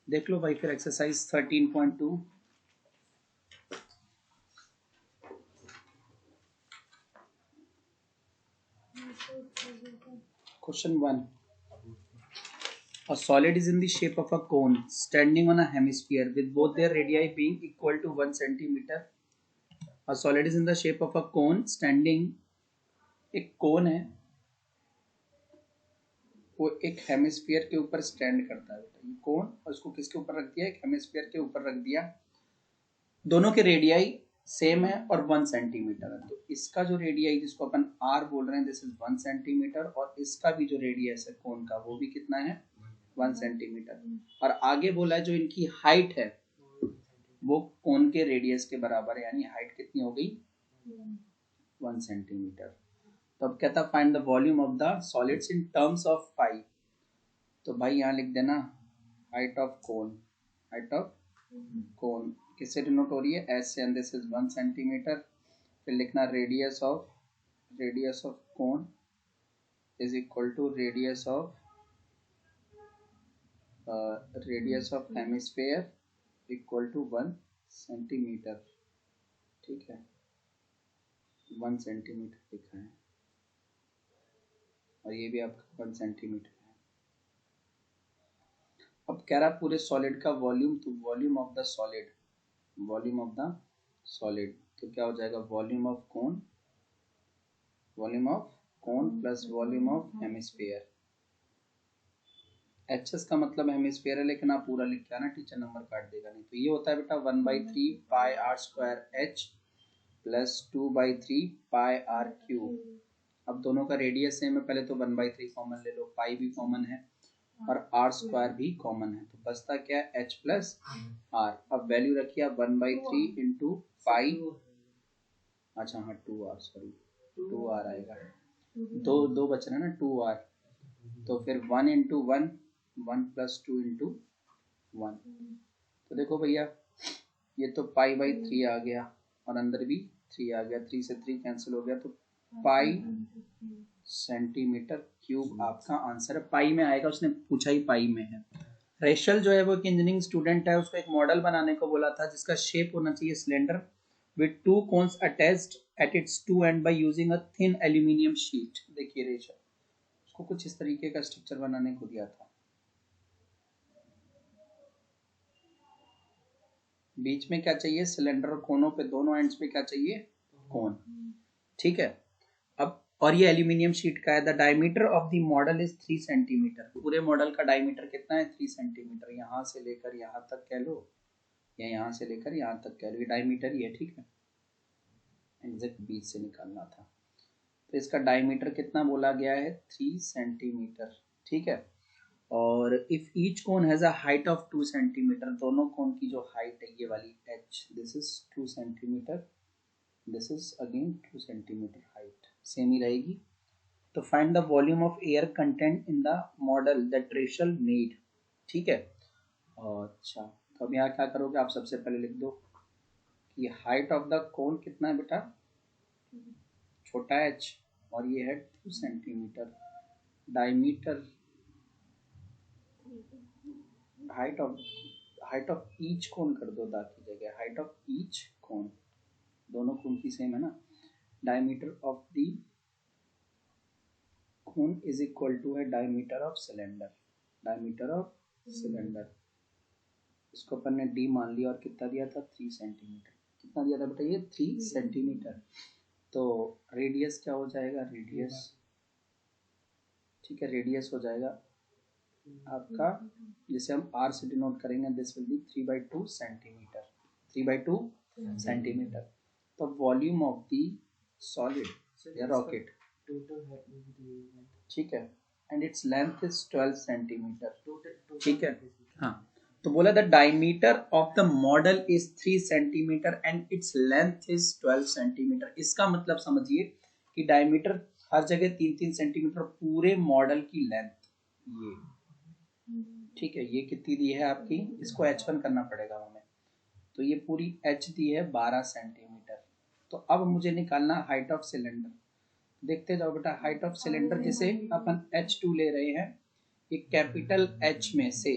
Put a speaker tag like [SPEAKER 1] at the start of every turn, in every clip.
[SPEAKER 1] देख लो भाई फिर exercise 13.2 question 1 A solid is in the shape of a cone standing on a hemisphere with both their radii being equal to 1 centimeter. A solid is in the shape of a cone standing. एक कोन है वो एक hemisphere के ऊपर stand करता है ये कोन और उसको किसके ऊपर रख दिया एक हेमिस्फीयर के ऊपर रख दिया दोनों के रेडियाई सेम है और 1 सेंटीमीटर है तो इसका जो रेडियाई जिसको अपन r बोल रहे हैं दिस इज 1 सेंटीमीटर और इसका भी जो रेडियस है कोन का वो भी कितना है 1 सेंटीमीटर और आगे बोला है जो इनकी हाइट है वो कोन के रेडियस के बराबर है यानी हाइट कितनी हो गई 1 सेंटीमीटर तो अब कहता find the volume of the solids in terms of pi तो भाई यहाँ लिख देना हाइट ऑफ कोन किससे डिनोट हो रही है एस से एंड दिस इज 1 सेंटीमीटर फिर लिखना radius of cone is equal to radius of hemisphere equal to 1 centimetre ठीक है 1 सेंटीमीटर लिखा है और ये भी आपका 1 सेंटीमीटर है अब कह रहा पूरे सॉलिड का वॉल्यूम तो वॉल्यूम ऑफ द सॉलिड तो क्या हो जाएगा volume of cone plus volume of hemisphere HS का मतलब हेमिस्फीयर है लेकिन आप पूरा लिख के आना टीचर नंबर काट देगा नहीं तो ये होता है बेटा 1/3 pi r square h plus 2/3 pi r cube अब दोनों का रेडियस सेम है पहले तो 1/3 कॉमन ले लो पाई भी कॉमन है और आर स्क्वायर भी कॉमन है तो बचता क्या है एच प्लस आर अब वैल्यू रखिए 1/3 इंटू पाई अच्छा हाँ 2r सॉरी 2r आएगा दो बच रहे हैं ना 2r तो फिर 1 इंटू 1 प्लस 2 इंटू 1 तो देखो भैया ये तो पाई/3 आ गया और अंदर भी 3 आ गया 3 से 3 कैंसिल हो गया तो पाई सेंटीमीटर क्यूब आपका आंसर है पाई में आएगा उसने पूछा ही पाई में है रेशल जो है वो एक इंजीनियरिंग स्टूडेंट है उसको एक मॉडल बनाने को बोला था जिसका शेप होना चाहिए cylinder with 2 cones attached at its 2 end by using a thin aluminium sheet देखिए रेशल उसको कुछ इस तरीके का स्ट्रक्चर बनाने को दिया था बीच में क्या चाहिए सिलेंडर और कोनों पे दोनों एंड्स पे क्या चाहिए कोन ठीक है अब और ये एल्यूमिनियम शीट का है the diameter of the model is 3 centimetre पूरे मॉडल का डायमीटर कितना है 3 सेंटीमीटर यहाँ से लेकर यहाँ तक कह लो या यहाँ से लेकर यहाँ तक कह लो ये डायमीटर ही है ठीक है एग्जैक्ट बीच से निकालना था तो इसका डायमीटर कितना बोला गया है 3 सेंटीमीटर ठीक है और if each cone has a height of 2 centimetre दोनों कोन की जो हाइट है ये वाली h this is 2 centimetre this is again 2 centimetre height same ही रहेगी तो find the volume of air content in the model that Rachel made ठीक है अच्छा तो अब यहाँ क्या करोगे आप सबसे पहले लिख दो कि हाइट ऑफ द कोन कितना है बेटा छोटा h और ये है 2 centimetre diameter height of each cone कर दो दा की जगह हाइट ऑफ ईच कोन दोनों कोन की सेम है ना diameter of the cone is equal to है डायमीटर ऑफ सिलेंडर इसको अपन ने d मान लिया और कितना दिया था 3 सेंटीमीटर कितना दिया था बेटा ये 3 सेंटीमीटर तो रेडियस क्या हो जाएगा रेडियस ठीक है रेडियस हो जाएगा आपका जिसे हम r से डिनोट करेंगे दिस विल बी 3/2 सेंटीमीटर तो वॉल्यूम ऑफ द सॉलिड या रॉकेट ठीक है and its length is 12 centimetre ठीक है हाँ तो बोला the diameter of the model is 3 centimetre and its length is 12 centimetre इसका मतलब समझिए कि डायमीटर हर जगह 3-3 सेंटीमीटर पूरे मॉडल की लेंथ ये ठीक है ये कितनी दी है आपकी इसको h1 करना पड़ेगा हमें तो ये पूरी h दी है 12 सेंटीमीटर तो अब मुझे निकालना हाइट ऑफ सिलेंडर देखते जाओ बेटा हाइट ऑफ सिलेंडर जिसे अपन h2 ले रहे हैं ये कैपिटल H में से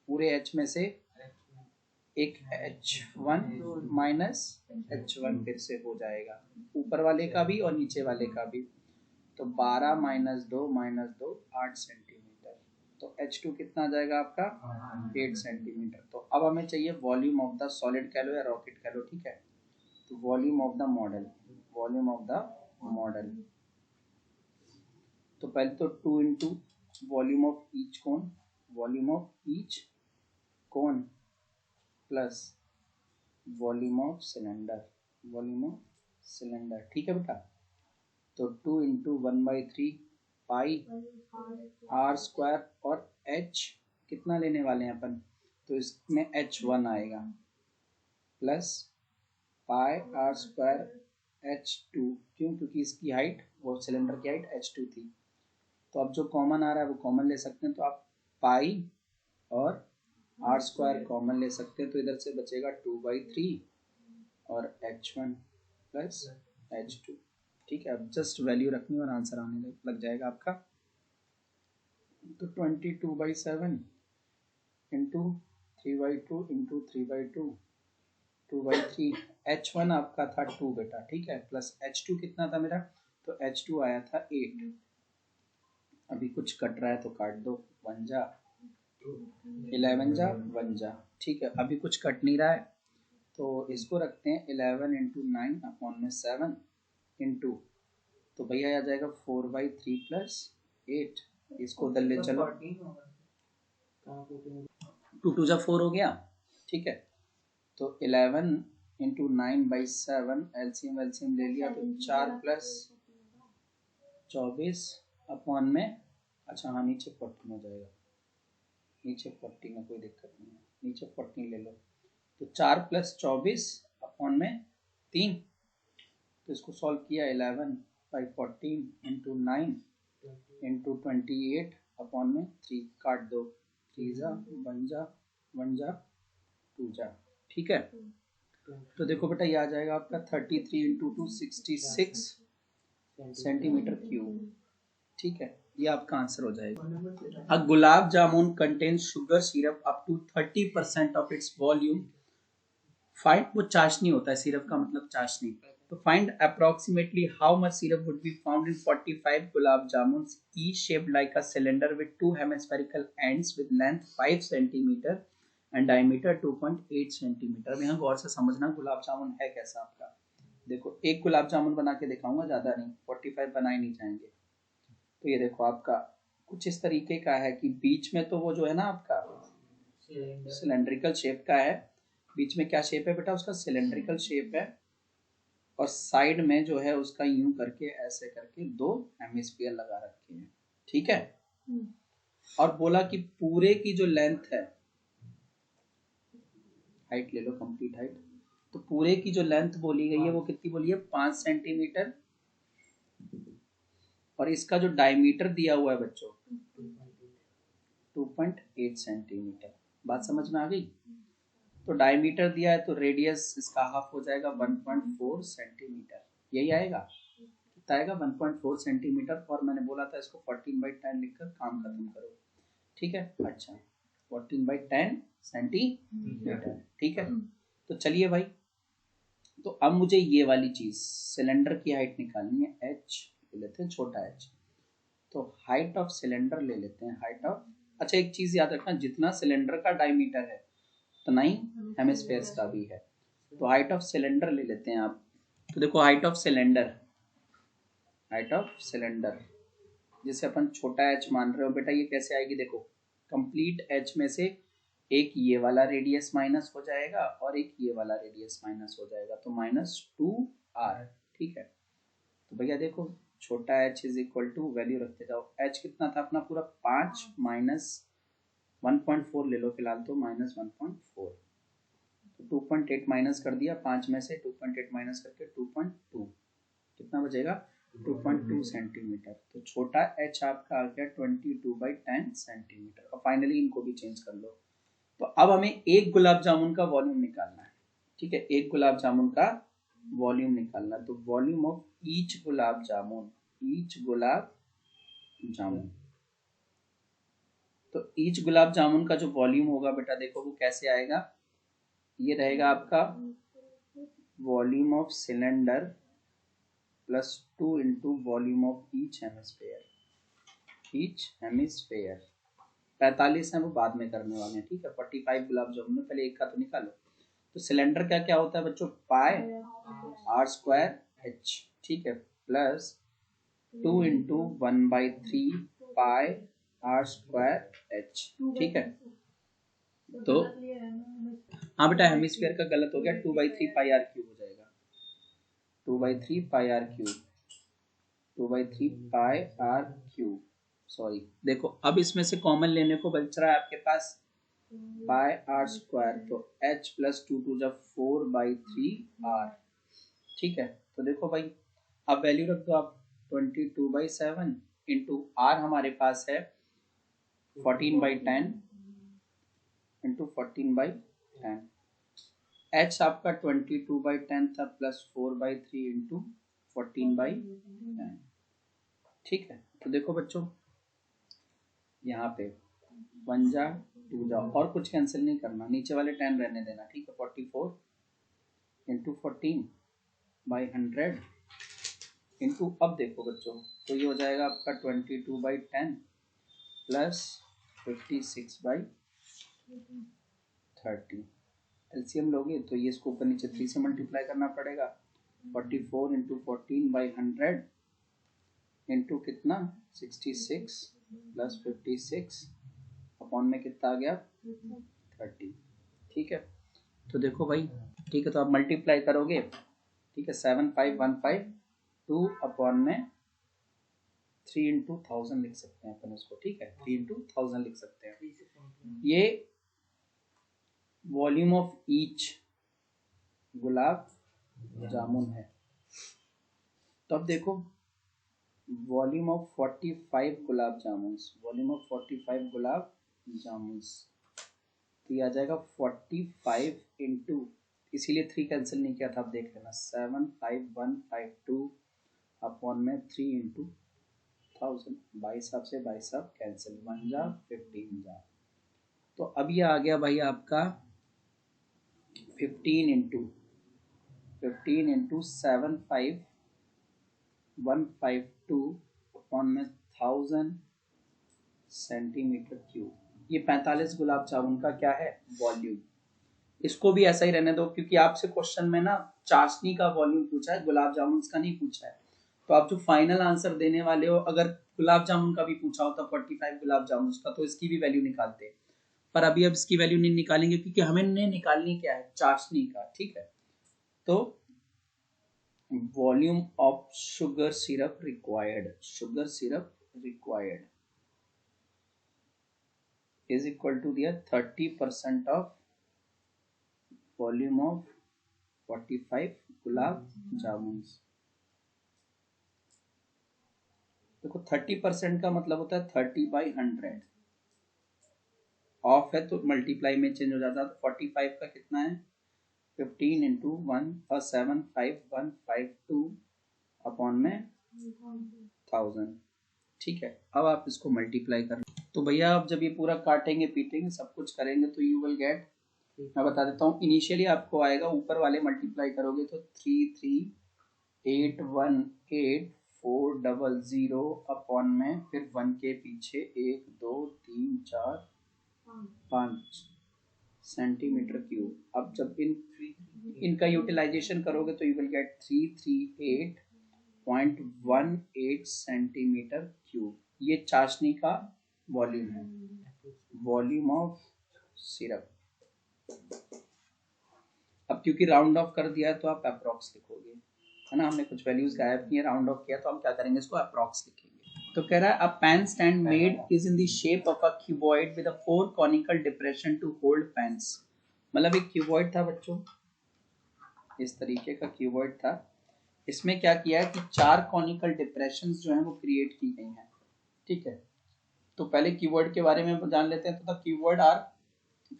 [SPEAKER 1] पूरे H में से एक H1 माइनस H1 फिर से हो जाएगा, ऊपर वाले का भी और नीचे वाले का भी। तो 12 माइनस 2 8 सेंटीमीटर। तो H2 कितना आ जाएगा आपका 8 सेंटीमीटर। तो अब हमें चाहिए वॉल्यूम ऑफ द सॉलिड कह लो या रॉकेट कह लो, ठीक है। तो volume of the model, volume of the model. तो पहले तो 2 into volume of each cone, volume of each cone plus volume of cylinder, volume of cylinder, ठीक है बेटा। तो 2 इंटू 1/3 पाई आर स्क्वायर, और h कितना लेने वाले हैं अपन, तो इसमें H1 आएगा plus pi r square H2, क्यों, क्योंकि इसकी हाइट, वो सिलेंडर की हाइट H2 थी। तो अब जो कॉमन आ रहा है वो कॉमन ले सकते हैं, तो आप पाई और आर स्क्वायर कॉमन ले सकते हैं, तो इधर से बचेगा 2/3 और H1 प्लस H2, ठीक है। अब जस्ट वैल्यू रखनी और आंसर आने लग जाएगा आपका। तो 22/7 इंटू 3/2 इंटू 3/2 2/3। H1 आपका था 2 बेटा, ठीक है, प्लस H2 कितना था मेरा, तो H2 आया था 8। अभी कुछ कट रहा है तो काट दो, 1 जा 11 जा 1 जा, ठीक है। अभी कुछ कट नहीं रहा है तो इसको रखते हैं 11 इंटू 9 अपॉन में 7 इंटू, तो भैया आ जाएगा 4/3 प्लस 8। इसको उधर ले चलो, 2 2 जा 4 हो गया, ठीक है। तो 11 इंटू 9/7 एलसीएम एलसीएम ले लिया, तो 4 प्लस 24 अपॉन में, अच्छा हाँ नीचे 14 हो जाएगा, नीचे 40 में कोई दिक्कत नहीं है, नीचे 14 ले लो। तो 4 प्लस 24 अपॉन में 3, तो इसको सॉल्व किया 11/14 इंटू 9 इंटू 28 अपॉन में 3, काट दो, 3 जा 1 जा 1 जा 2 जा, ठीक है। तो देखो बेटा ये आ जाएगा आपका 33 इंटू 2 66 सेंटीमीटर क्यूब, ठीक है। ये आपका आंसर हो जाएगा। A gulab jamun contains sugar syrup up to 30% of its volume, find, वो चाशनी होता है, सिरप का मतलब चाशनी। तो find approximately how much syrup would be found in 45 gulab jamun each shaped like a cylinder with 2 hemispherical ends with length 5 centimetre and diameter 2.8 centimetre. अब यहाँ गौर से समझना गुलाब जामुन है कैसा आपका। देखो एक गुलाब जामुन बना के दिखाऊंगा, ज्यादा नहीं, 45 बनाए नहीं जाएंगे। तो ये देखो आपका कुछ इस तरीके का है कि बीच में तो वो जो है ना आपका सिलेंड्रिकल शेप का है, बीच में क्या शेप है बेटा उसका, सिलेंड्रिकल शेप है, और साइड में जो है उसका यूं करके ऐसे करके 2 हेमिस्फीयर लगा रखे हैं, ठीक है। और बोला कि पूरे की जो लेंथ है, हाइट ले लो कंप्लीट हाइट, तो पूरे की जो लेंथ बोली गई है वो कितनी बोली है, 5 सेंटीमीटर, और इसका जो डायमीटर दिया हुआ है बच्चों 2.8 सेंटीमीटर। बात समझ में आ गई। तो डायमीटर दिया है तो रेडियस इसका हाफ हो जाएगा 1.4 सेंटीमीटर, यही आएगा, कितना आएगा 1.4 सेंटीमीटर। और मैंने बोला था इसको 14/10 लिखकर काम खत्म करो, ठीक है। अच्छा 14/10 सेंटीमीटर, ठीक है। तो चलिए भाई, तो अब मुझे ये वाली चीज सिलेंडर की हाइट निकालनी है, एच ले लेते हैं, छोटा एच। तो हाइट ऑफ सिलेंडर ले लेते हैं, हाइट ऑफ, अच्छा एक चीज याद रखना, जितना सिलेंडर का डायमीटर है उतना ही हेमिस्फेयर्स का भी है। तो हाइट ऑफ सिलेंडर ले लेते हैं आप। तो देखो height of cylinder, height of cylinder जिसे अपन छोटा एच मान रहे हो बेटा, ये कैसे आएगी, देखो कंप्लीट एच में से एक ये वाला रेडियस माइनस हो जाएगा और एक ये वाला रेडियस माइनस हो जाएगा, तो -2r, ठीक है। तो भैया देखो छोटा h is equal to, value रखते जाओ, h कितना था अपना पूरा 5 माइनस 1.4 ले लो फिलहाल, तो -1.4, तो 2.8 माइनस कर दिया 5 में से, 2.8 माइनस करके 2.2, कितना बचेगा 2.2 सेंटीमीटर। तो छोटा h आपका आ गया 22/10 सेंटीमीटर। और फाइनली इनको भी चेंज कर लो। तो अब हमें एक गुलाब जामुन का वॉल्यूम निकालना है, ठीक है, एक गुलाब जामुन का वॉल्यूम निकालना है। तो volume of each gulab jamun, each gulab jamun, तो ईच गुलाब जामुन का जो वॉल्यूम होगा बेटा देखो वो कैसे आएगा, ये रहेगा आपका volume of cylinder plus 2 into volume of each hemisphere. 45 है वो बाद में करने वाले हैं, ठीक है। 45 गुलाब जामुन में पहले एक का तो निकालो। तो सिलेंडर क्या क्या होता है बच्चों, पाई आर स्क्वायर एच, ठीक है, plus 2 into 1/3 pi r square h, ठीक है। तो हाँ बेटा हेमिस्फीयर का गलत हो गया, 2/3 पाई आर क्यूब हो जाएगा, 2/3 pi r cube, 2/3 pi r cube, sorry. देखो अब इसमें से कॉमन लेने को बच रहा है आपके पास पाई आर स्क्वायर, तो h प्लस 2 जब 4/3 आर, ठीक है। तो देखो भाई अब वैल्यू रख दो आप, 22/7 इंटू आर हमारे पास है 14/10 इंटू 14/10, h आपका 22/10 था प्लस 4/3 इंटू 14/10, ठीक है। तो देखो बच्चों यहाँ पे 1 जा 2 जा, और कुछ कैंसिल नहीं करना, नीचे वाले 10 रहने देना, ठीक है। 44 इंटू 14/100 इंटू, अब देखो बच्चों तो ये हो जाएगा आपका 22/10 प्लस 56/30, एलसीएम लोगे तो ये इसको ऊपर नीचे 3 से मल्टीप्लाई करना पड़ेगा। 44 इंटू 14/100 इंटू कितना 66 प्लस 56 अपॉन में कितना आ गया 30, ठीक है। तो देखो भाई, ठीक है, तो आप मल्टीप्लाई करोगे, ठीक है, 7515 अपॉन में 3 इंटू 1000 लिख सकते हैं अपन उसको, ठीक है, 3 इंटू 1000 लिख सकते हैं। ये वॉल्यूम ऑफ ईच गुलाब जामुन है। तो अब देखो volume of 45 gulab jamun, volume of 45 gulab jamun, तो ये आ जाएगा 45 इंटू, इसीलिए 3 कैंसिल नहीं किया था, आप देख लेना, 75152 अपॉन में 3 इंटू 1000, 22 से 22 कैंसिल, 1 जा 15 जा। तो अब ये आ गया भाई आपका 15 इंटू 75152 अपॉन में 1000 सेंटीमीटर क्यूब। ये 45 गुलाब जामुन का क्या है वॉल्यूम। इसको भी ऐसा ही रहने दो, क्योंकि आपसे क्वेश्चन में ना चाशनी का वॉल्यूम पूछा है, गुलाब जामुन का नहीं पूछा है। तो आप जो फाइनल आंसर देने वाले हो, अगर गुलाब जामुन का भी पूछा होता 45 गुलाब जामुन का, तो इसकी भी वैल्यू निकालते, पर अभी अब इसकी वैल्यू नहीं निकालेंगे क्योंकि हमें निकालनी क्या है चाशनी का, ठीक है। तो volume of sugar syrup required, sugar syrup required is equal to दिया 30% ऑफ वॉल्यूम ऑफ 45 गुलाब जामुन। देखो 30% का मतलब होता है 30/100, ऑफ है तो मल्टीप्लाई में चेंज हो जाता है। तो 45 का कितना है 15 इंटू 1 और 75152 अपॉन में 1000, ठीक है। अब आप इसको मल्टीप्लाई कर, तो भैया आप जब ये पूरा काटेंगे पीटेंगे सब कुछ करेंगे तो यू विल गेट, मैं बता देता हूँ, इनिशियली आपको आएगा ऊपर वाले मल्टीप्लाई करोगे तो 33818400 अपॉन में फिर 1 के पीछे 1 2 3 4 5 सेंटीमीटर क्यूब। अब जब इनका यूटिलाइजेशन करोगे तो you will get 338.18 centimetre cube. ये चाशनी का वॉल्यूम है, वॉल्यूम ऑफ सिरप। अब क्योंकि राउंड ऑफ कर दिया है तो आप अप्रॉक्स लिखोगे, है ना, हमने कुछ वैल्यूज गायब किए, राउंड ऑफ किया तो हम क्या करेंगे इसको अप्रॉक्स लिखेंगे। तो कह रहा है a pen stand made is in the shape of a cuboid with a 4 conical depression to hold pens. मतलब एक क्यूबॉइड था बच्चों, इस तरीके का क्यूबॉइड था, इसमें क्या किया है कि 4 कॉनिकल डिप्रेशंस जो हैं वो क्रिएट की गई हैं, ठीक है। तो पहले क्यूबॉइड के बारे में जान लेते हैं। तो the cuboid are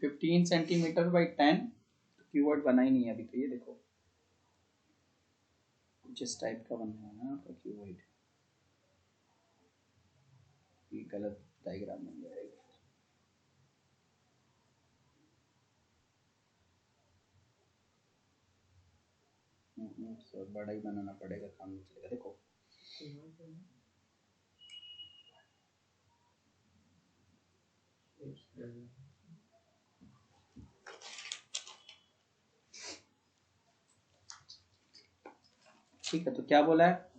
[SPEAKER 1] 15 centimetre by 10, cuboid बना ही नहीं है अभी, तो ये देखो जिस टाइप का बना है ना आपका क्यूबॉइड, ये गलत डायग्राम बन जाएगा। तो बड़ा ही बनाना पड़ेगा, काम नहीं चलेगा। देखो ठीक है, तो क्या बोला है,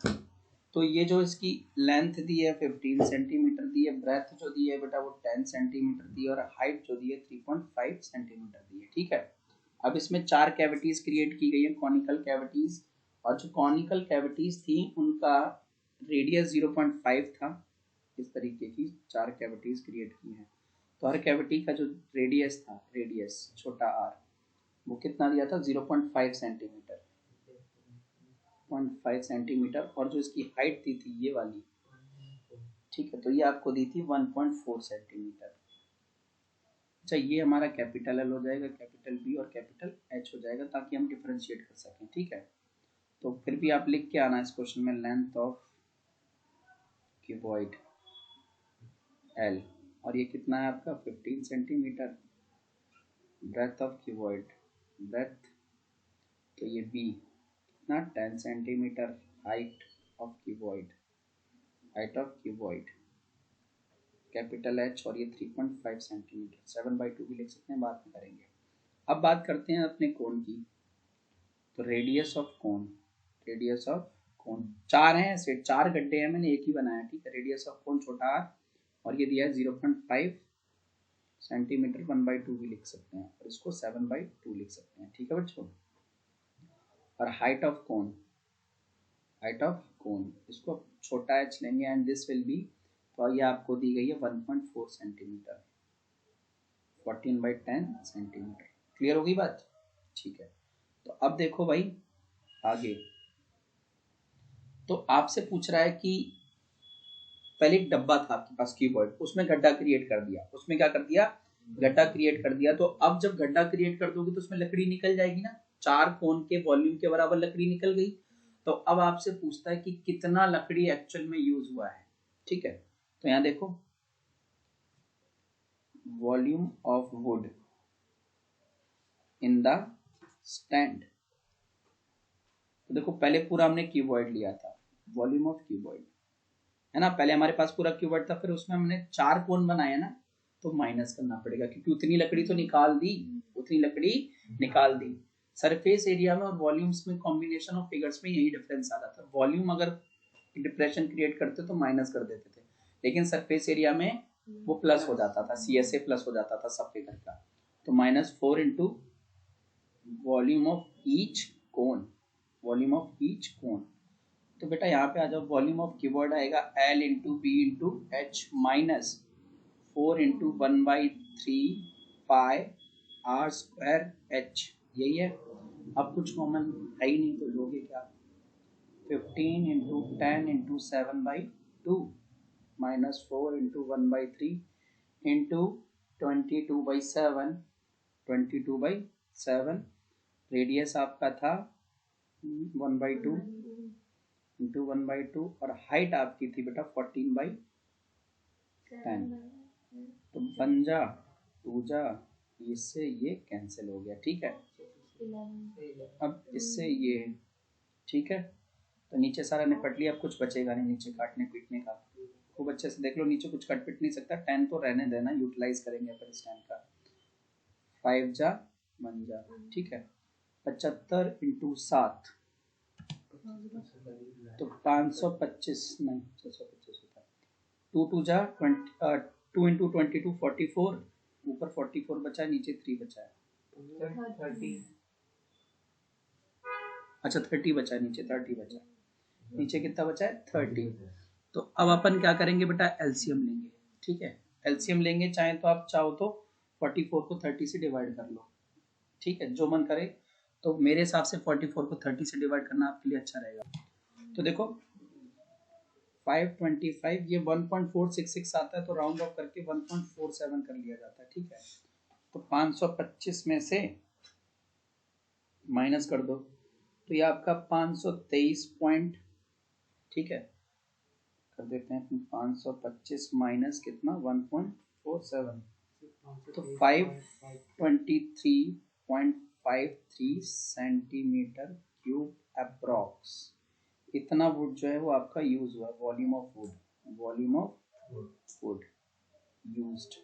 [SPEAKER 1] तो ये जो इसकी लेंथ दी है 15 सेंटीमीटर दी है, ब्रेथ जो दी है बेटा वो 10 सेंटीमीटर दी है, और हाइट जो दी है 3.5 सेंटीमीटर दी है। ठीक है, अब इसमें 4 कैविटीज क्रिएट की गई है, कॉनिकल कैविटीज, और जो कॉनिकल कैविटीज थी उनका रेडियस 0.5 था। इस तरीके की 4 कैविटीज क्रिएट की हैं, तो हर कैविटी का जो रेडियस था, रेडियस छोटा आर, वो कितना दिया था 0.5 सेंटीमीटर, 0.5 सेंटीमीटर, और जो इसकी हाइट दी थी ये वाली, ठीक है, तो ये आपको दी थी 1.4 सेंटीमीटर। अच्छा, ये हमारा कैपिटल एल हो जाएगा, कैपिटल बी और कैपिटल एच हो जाएगा, ताकि हम डिफरेंशिएट कर सकें। ठीक है, तो फिर भी आप लिख के आना इस क्वेश्चन में, लेंथ ऑफ क्यूबॉइड एल, और ये कितना है आपका 15 centimetre, breadth of cuboid, breadth तो ये बी कितना 10 centimetre, height of cuboid, height of cuboid capital H, और ये 3.5 सेंटीमीटर, 7/2 भी लिख सकते हैं, बाद में करेंगे। अब बात करते हैं अपने कोण की, तो रेडियस ऑफ कोण, रेडियस ऑफ कोण 4 हैं ऐसे, 4 गड्ढे हैं, मैंने एक ही बनाया। ठीक है, रेडियस ऑफ कोण छोटा आर, और ये दिया है 0.5 सेंटीमीटर, 1/2 भी लिख सकते हैं, और इसको 7/2 लिख सकते हैं। ठीक है बच्चों, और हाइट ऑफ कोण, हाइट ऑफ कोण इसको छोटा एच लेंगे, एंड दिस विल बी, तो ये आपको दी गई है 1.4 सेंटीमीटर, 14/10 सेंटीमीटर। क्लियर होगी बात? ठीक है, तो अब देखो भाई आगे, तो आपसे पूछ रहा है कि पहले एक डब्बा था आपके पास कीबोर्ड, उसमें गड्ढा क्रिएट कर दिया, उसमें क्या कर दिया, गड्ढा क्रिएट कर दिया। तो अब जब गड्ढा क्रिएट कर दोगे तो उसमें लकड़ी निकल जाएगी ना, 4 कोन के वॉल्यूम के बराबर लकड़ी निकल गई। तो अब आपसे पूछता है कि कितना लकड़ी एक्चुअल में यूज हुआ है। ठीक है, तो यहां देखो, volume of would in the stand, तो देखो पहले पूरा हमने क्यूबॉइड लिया था, वॉल्यूम ऑफ क्यूबॉइड है ना, पहले हमारे पास पूरा क्यूबॉइड था, फिर उसमें हमने 4 कोन बनाए ना, तो माइनस करना पड़ेगा, क्योंकि उतनी लकड़ी तो निकाल दी, उतनी लकड़ी निकाल दी। सरफेस एरिया में और वॉल्यूम्स में कॉम्बिनेशन ऑफ फिगर्स में यही डिफरेंस आ रहा था, वॉल्यूम अगर डिप्रेशन क्रिएट करते तो माइनस कर देते थे, लेकिन सरफेस एरिया में वो प्लस हो जाता था, CSA प्लस हो जाता था सब फिगर का। तो -4 into volume of each cone, volume of each cone, तो बेटा यहाँ पे आ जाओ, वॉल्यूम ऑफ कीबोर्ड आएगा L into b into h minus 4 into 1/3 pi r square h, यही है। अब कुछ कॉमन है ही नहीं, तो लोगे क्या, 15 into 10 into 7/2 minus 4 into 1/3 into 22/7, 22/7, radius आपका था 1/2 इंटू 1/2, और हाइट आपकी थी बेटा 14/10, तो 1 जा 2 जा, इससे ये कैंसिल हो गया। ठीक है, अब इससे ये, ठीक है, तो नीचे सारा निपट लिया, अब कुछ बचेगा नहीं नीचे काटने पीटने का, खूब अच्छे से देख लो, नीचे कुछ कट पिट नहीं सकता, 10 तो रहने देना, यूटिलाइज करेंगे फिर इस 10 का, 5 जा 1 जा, ठीक है, 75 इंटू 7, तो 525 नहीं 625 होता है, 2 2 जा 20, 2 इंटू 22 44, ऊपर 44 बचा है, नीचे 3 बचा है, 30, अच्छा 30 बचा है, नीचे 30 बचा है, नीचे कितना बचा है 30। तो अब अपन क्या करेंगे बेटा, एलसीएम लेंगे। ठीक है, एलसीएम लेंगे, चाहे तो आप चाहो तो 44 को 30 से डिवाइड कर लो, ठीक है, जो मन करे। तो मेरे हिसाब से 44 को 30 से डिवाइड करना आपके लिए अच्छा रहेगा। तो देखो 525, ये 1.466 आता है, तो राउंड ऑफ करके 1.47 कर लिया जाता है। ठीक है, तो 525 में से माइनस कर दो, तो ये आपका 523 पॉइंट, ठीक है, कर देते हैं 525 माइनस कितना 1.47, तो 523.53 सेंटीमीटर क्यूब अप्रॉक्स इतना वुड जो है वो आपका यूज हुआ, volume of would, volume of would used.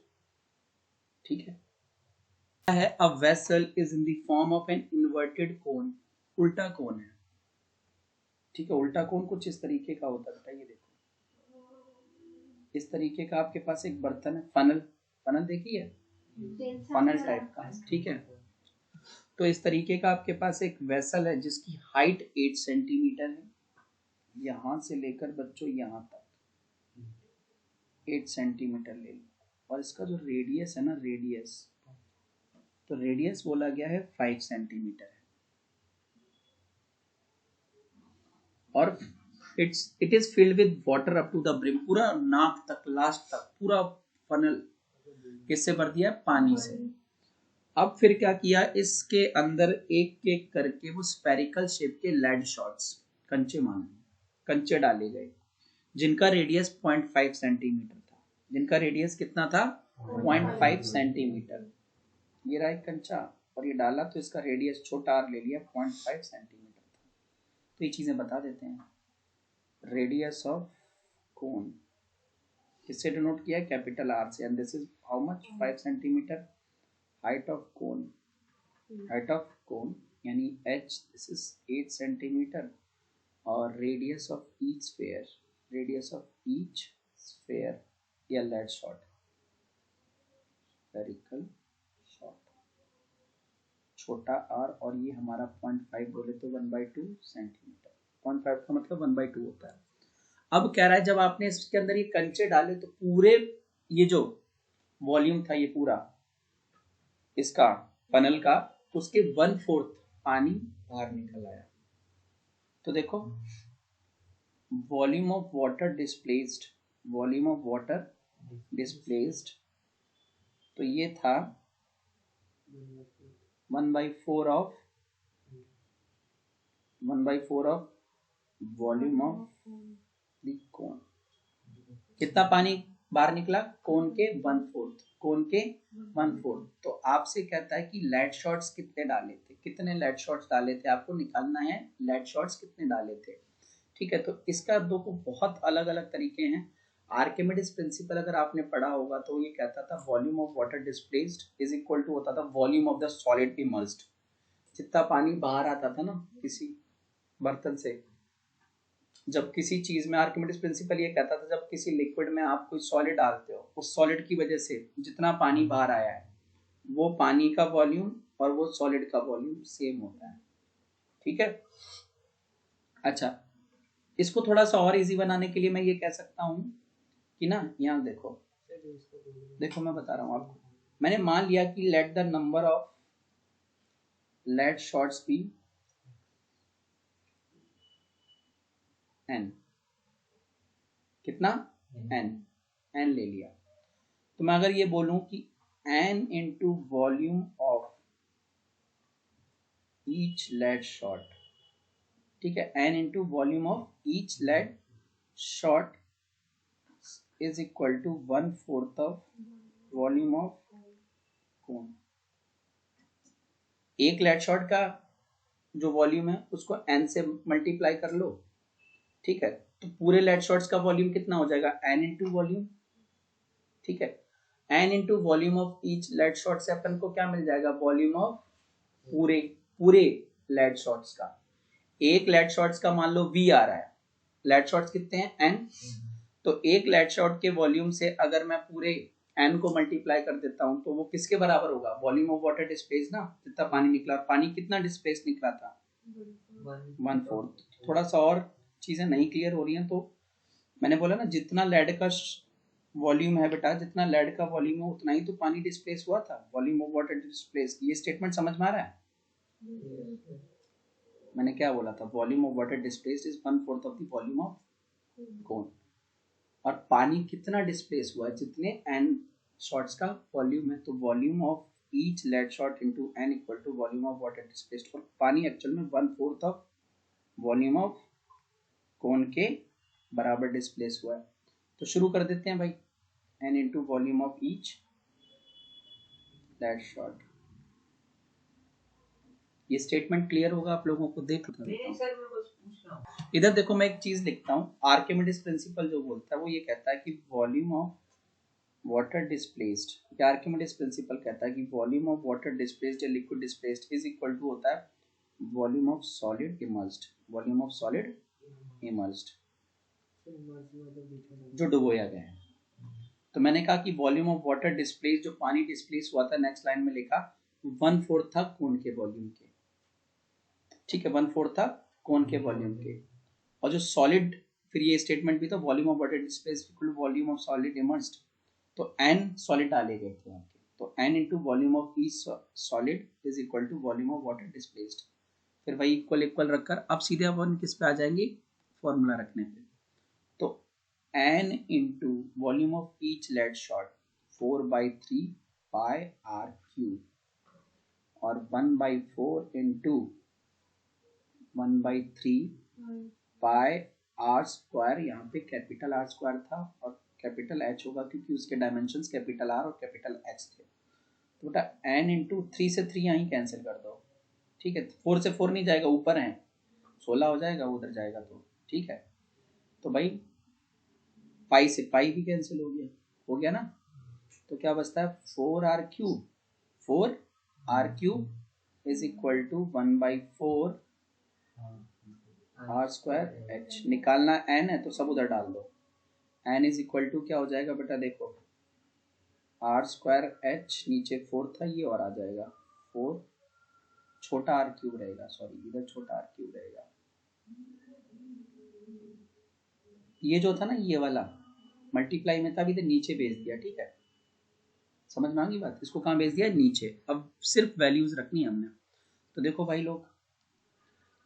[SPEAKER 1] ठीक है, a vessel is in the form of an inverted कोन, उल्टा कोन है। ठीक है, उल्टा कोन कुछ इस तरीके का होता है बेटा, ये देखो इस तरीके का आपके पास एक बर्तन है, फनल, फनल देखी है, फनल टाइप का। ठीक है, तो इस तरीके का आपके पास एक वेसल है जिसकी हाइट 8 सेंटीमीटर है, यहां से लेकर बच्चों यहां तक 8 सेंटीमीटर ले लो, और इसका जो रेडियस है ना, रेडियस, तो रेडियस बोला गया है 5 सेंटीमीटर है, और it is filled with water up to the brim, पूरा नाक तक, लास्ट तक पूरा फनल किससे भर दिया, पानी से। अब फिर क्या किया, इसके अंदर एक एक करके वो स्फेरिकल शेप के लेड शॉट्स, कंचे माने, कंचे डाले गए, जिनका रेडियस 0.5 सेंटीमीटर था, जिनका रेडियस कितना था, 0.5 सेंटीमीटर। ये रहा एक कंचा, और ये डाला तो इसका रेडियस छोटा आर ले लिया, 0.5 सेंटीमीटर था। तो ये चीजें बता देते हैं। रेडियस ऑफ कोन किससे डिनोट किया, कैपिटल आर से, and this is how much, 5 centimetre. Height of cone, height of cone यानी h, दिस इज 8 सेंटीमीटर, और radius of each sphere, radius of each sphere या लेड शॉट, स्फेरिकल शॉट, छोटा r, और ये हमारा 0.5 बोले तो 1/2 सेंटीमीटर, 0.5 का मतलब 1/2 होता है। अब कह रहा है जब आपने इसके अंदर ये कंचे डाले तो पूरे ये जो वॉल्यूम था, ये पूरा इसका फनल का, उसके 1/4 पानी बाहर निकल आया। तो देखो, volume of water displaced, volume of water displaced, तो ये था 1/4 ऑफ वॉल्यूम ऑफ द कोन। कितना पानी बाहर निकला, कोन के 1/4, कोन के 1/4। तो आपसे कहता है कि लेड शॉट्स कितने डाले थे, कितने लेड शॉट्स डाले थे, आपको निकालना है लेड शॉट्स कितने डाले थे। ठीक है, तो इसका दो को बहुत अलग अलग तरीके हैं। आर्किमिडीज प्रिंसिपल अगर आपने पढ़ा होगा तो ये कहता था volume of water displaced is equal to होता था volume of the solid immersed. जितना पानी बाहर आता था ना किसी बर्तन से, जब किसी चीज में, आर्किमिडीज प्रिंसिपल ये कहता था जब किसी लिक्विड में आप कोई सॉलिड डालते हो, उस सॉलिड की वजह से जितना पानी बाहर आया है वो पानी का वॉल्यूम और वो सॉलिड का वॉल्यूम सेम होता है। ठीक है, अच्छा, इसको थोड़ा सा और इजी बनाने के लिए मैं ये कह सकता हूं कि ना, यहाँ देखो, देखो मैं बता रहा हूं आपको, मैंने मान लिया कि let the number of lead shots be n, कितना, n, n ले लिया। तो मैं अगर ये बोलूं कि n into volume of each lead shot, ठीक है, n into volume of each lead shot is equal to 1/4 of volume of cone. एक लेड शॉट का जो वॉल्यूम है उसको n से मल्टीप्लाई कर लो। ठीक है, तो पूरे लेड शॉट्स का वॉल्यूम कितना हो जाएगा, n इंटू वॉल्यूम। ठीक है, n into volume of each lead shot से अपन को क्या मिल जाएगा, वॉल्यूम ऑफ पूरे पूरे लेड शॉट्स का। एक लेड शॉट्स का मान लो v आ रहा है, लेड शॉट्स कितने हैं, n, तो एक लेड शॉट के वॉल्यूम से अगर मैं पूरे n को मल्टीप्लाई कर देता हूं तो वो किसके बराबर होगा, वॉल्यूम ऑफ वाटर डिस्प्लेस ना, जितना पानी निकला, पानी कितना डिस्प्लेस निकला था, 1/4। थोड़ा सा और चीजें नहीं क्लियर हो रही हैं तो मैंने बोला ना, जितना लेड का वॉल्यूम है बेटा, जितना लेड का वॉल्यूम है उतना ही तो पानी डिस्प्लेस हुआ था, वॉल्यूम ऑफ वाटर डिस्प्लेस। ये स्टेटमेंट समझ में आ रहा है, मैंने क्या बोला था, volume of water displace is 1/4 of the volume of कोन। और पानी कितना डिस्प्लेस हुआ है, जितने n शॉट्स का वॉल्यूम है, तो volume of each lead shot into n equal to volume of water displaced. और पानी एक्चुअल में 1/4 ऑफ वॉल्यूम ऑफ कोन के बराबर डिस्प्लेस हुआ है। तो शुरू कर देते हैं भाई, n into volume of each lead shot. ये स्टेटमेंट क्लियर होगा आप लोगों को? देख लो इधर देखो, मैं एक चीज लिखता हूँ। आर्किमिडीज प्रिंसिपल जो बोलता है वो ये कहता है कि वॉल्यूम ऑफ वाटर डिस्प्लेस्ड, या आर्किमिडीज प्रिंसिपल कहता है कि वॉल्यूम ऑफ वाटर डिस्प्लेस्ड या liquid displaced is equal to होता है volume of solid immersed, volume of solid immersed, जो डुबोया गया है। तो मैंने कहा कि वॉल्यूम ऑफ वाटर डिस्प्लेस, जो पानी डिस्प्लेस हुआ था, नेक्स्ट लाइन में लिखा 1/4 था कोन के वॉल्यूम के, ठीक है, 1/4 था कोन के वॉल्यूम के। और जो सॉलिड, फिर ये स्टेटमेंट भी था volume of water displace equal to volume of solid immersed, तो n सॉलिड डाले गए थे आपके, तो n into volume of each solid is equal to volume of water displaced. फिर वही इक्वल इक्वल रखकर अब सीधे अपन किस पे आ जाएंगे, फॉर्मूला रखने पे। तो n into volume of each lead shot 4/3 pi r cube, और 1/4 इंटू 1/3 पाई आर स्क्वायर, यहाँ पे कैपिटल आर स्क्वायर था और कैपिटल एच होगा क्योंकि उसके डायमेंशंस कैपिटल आर और कैपिटल एच थे। तो बेटा n इंटू 3 से 3 यहाँ कैंसिल कर दो, ठीक है, 4 से 4 नहीं जाएगा, ऊपर है 16 हो जाएगा, उधर जाएगा तो ठीक है। तो भाई पाई से पाई भी कैंसिल हो गया ना, तो क्या बचता है 4r cube, 4r cube is equal to 1/4 r square h. निकालना n है तो सब उधर डाल दो, n इज इक्वल टू क्या हो जाएगा बेटा, देखो आर स्क्वायर एच, नीचे 4 था ये और आ जाएगा 4, छोटा आर क्यूब रहेगा, सॉरी इधर छोटा आर क्यूब रहेगा। ये जो था ना ये वाला मल्टीप्लाई में था, अभी तो नीचे भेज दिया, ठीक है, समझ में आ गई बात। इसको कहाँ भेज दिया, नीचे। अब सिर्फ वैल्यूज रखनी है हमने। तो देखो भाई लोग,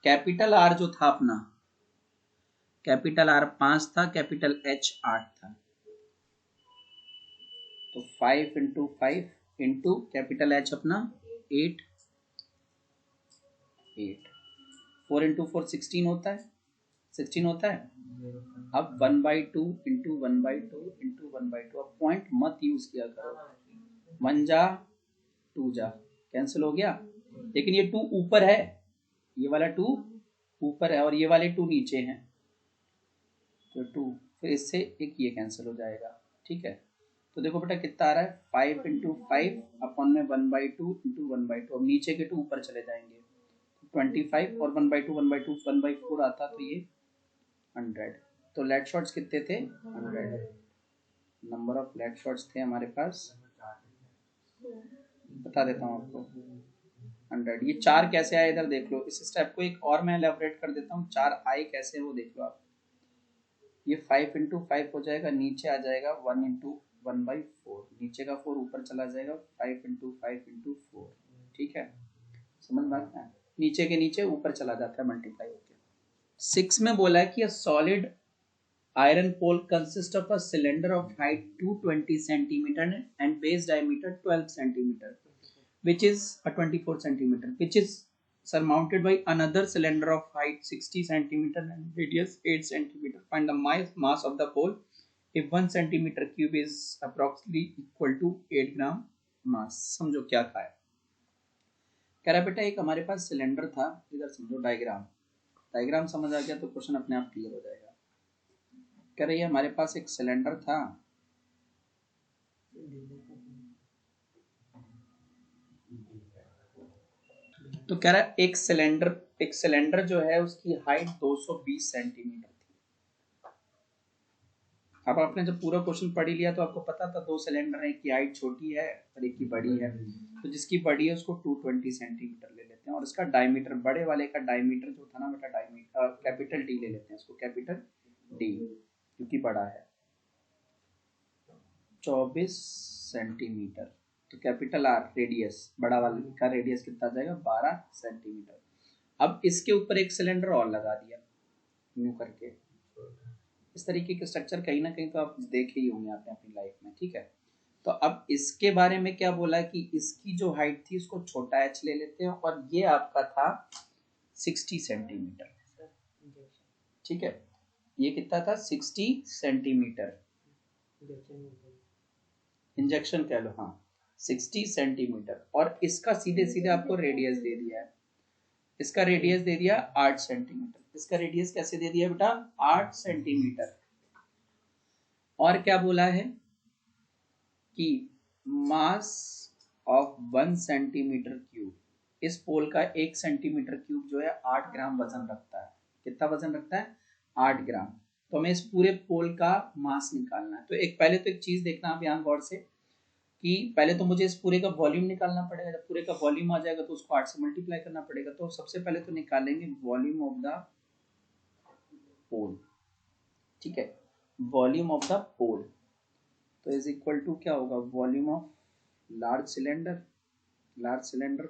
[SPEAKER 1] कैपिटल आर जो था अपना, कैपिटल आर 5 था, कैपिटल एच 8 था, तो 5 इंटू 5 इंटू कैपिटल एच अपना 8, 4 इंटू 4 16 होता है, 16 होता है। अब 1/2 इंटू 1/2 इंटू 1/2, अब पॉइंट मत यूज किया करो, 1 जा 2 जा कैंसिल हो गया, लेकिन ये 2 ऊपर है, ये वाला 2 ऊपर है और ये वाले 2 नीचे हैं, तो 2, फिर इससे एक ये कैंसिल हो जाएगा, ठीक है। तो देखो बेटा कितना आ रहा है, 5 इंटू 5 अपॉन में 1/2 इंटू 1/2, अब नीचे के 2 ऊपर चले जाएंगे, 25 और 1/2 1/2 1/4 आता, तो ये 100। तो लेड शॉट्स कितने थे, 100। नंबर ऑफ लेड शॉट्स थे हमारे पास, बता देता हूँ आपको, 100। ये 4 कैसे आए इधर देख लो, इस स्टेप को एक और मैं एलैबोरेट कर देता हूँ, 4 आए कैसे वो देख लो आप। ये 5 इंटू 5 हो जाएगा, नीचे आ जाएगा 1 इंटू 1/4, नीचे का 4 ऊपर चला जाएगा, 5 इंटू 5 इंटू 4, ठीक है, समझ में आता है, नीचे के नीचे ऊपर चला जाता है मल्टीप्लाई होकर। 6 में बोला है कि solid iron pole consists of a cylinder of height 220 centimeter and base diameter 12 centimeter, which is a 24 centimeter, which is surmounted by another cylinder of height 60 centimeter and radius 8 centimeter. Find the mass of the pole if 1 centimeter cube is approximately equal to 8 gram mass. समझो क्या था, कह रहा बेटा एक हमारे पास cylinder था, इधर समझो डायग्राम समझ आ गया तो क्वेश्चन अपने आप क्लियर हो जाएगा। कह रही है हमारे पास एक सिलेंडर था, तो कह रहा है एक सिलेंडर जो है उसकी हाइट 220 सेंटीमीटर थी। अब आपने जब पूरा क्वेश्चन पढ़ ही लिया तो आपको पता था 2 सिलेंडर है, एक की हाइट छोटी है और एक की बड़ी है, तो जिसकी बड़ी है उसको 220 सेंटीमीटर ले लेते हैं, और इसका डायमीटर, बड़े वाले का डायमीटर जो था ना बेटा, डायमीटर कैपिटल डी ले लेते हैं इसको, कैपिटल डी क्योंकि बड़ा है 24 सेंटीमीटर, तो कैपिटल आर रेडियस, बड़ा वाले का रेडियस कितना आ जाएगा 12 सेंटीमीटर। अब इसके ऊपर एक सिलेंडर और लगा दिया यूं करके, इस तरीके के स्ट्रक्चर कहीं ना कहीं तो आप देखे ही होंगे आपने अपनी लाइफ में, ठीक है। तो अब इसके बारे में क्या बोला है कि इसकी जो हाइट थी उसको छोटा h ले लेते हैं, और ये आपका था 60 सेंटीमीटर, ठीक है, ये कितना था 60 सेंटीमीटर, इंजेक्शन कह लो, हाँ 60 सेंटीमीटर, और इसका सीधे सीधे आपको रेडियस दे दिया है, इसका रेडियस दे दिया 8 सेंटीमीटर, इसका रेडियस कैसे दे दिया बेटा 8 सेंटीमीटर। और क्या बोला है कि मास ऑफ 1 सेंटीमीटर क्यूब, इस पोल का 1 सेंटीमीटर क्यूब जो है 8 ग्राम वजन रखता है। कितना वजन रखता है 8 ग्राम। तो हमें इस पूरे पोल का मास निकालना है। तो एक पहले तो एक चीज देखना आप यहाँ गौर से कि पहले तो मुझे इस पूरे का वॉल्यूम निकालना पड़ेगा। जब पूरे का वॉल्यूम आ जाएगा तो उसको 8 से मल्टीप्लाई करना पड़ेगा। तो सबसे पहले तो निकालेंगे वॉल्यूम ऑफ द पोल, ठीक है, वॉल्यूम ऑफ द पोल। तो इज इक्वल टू क्या होगा volume of large cylinder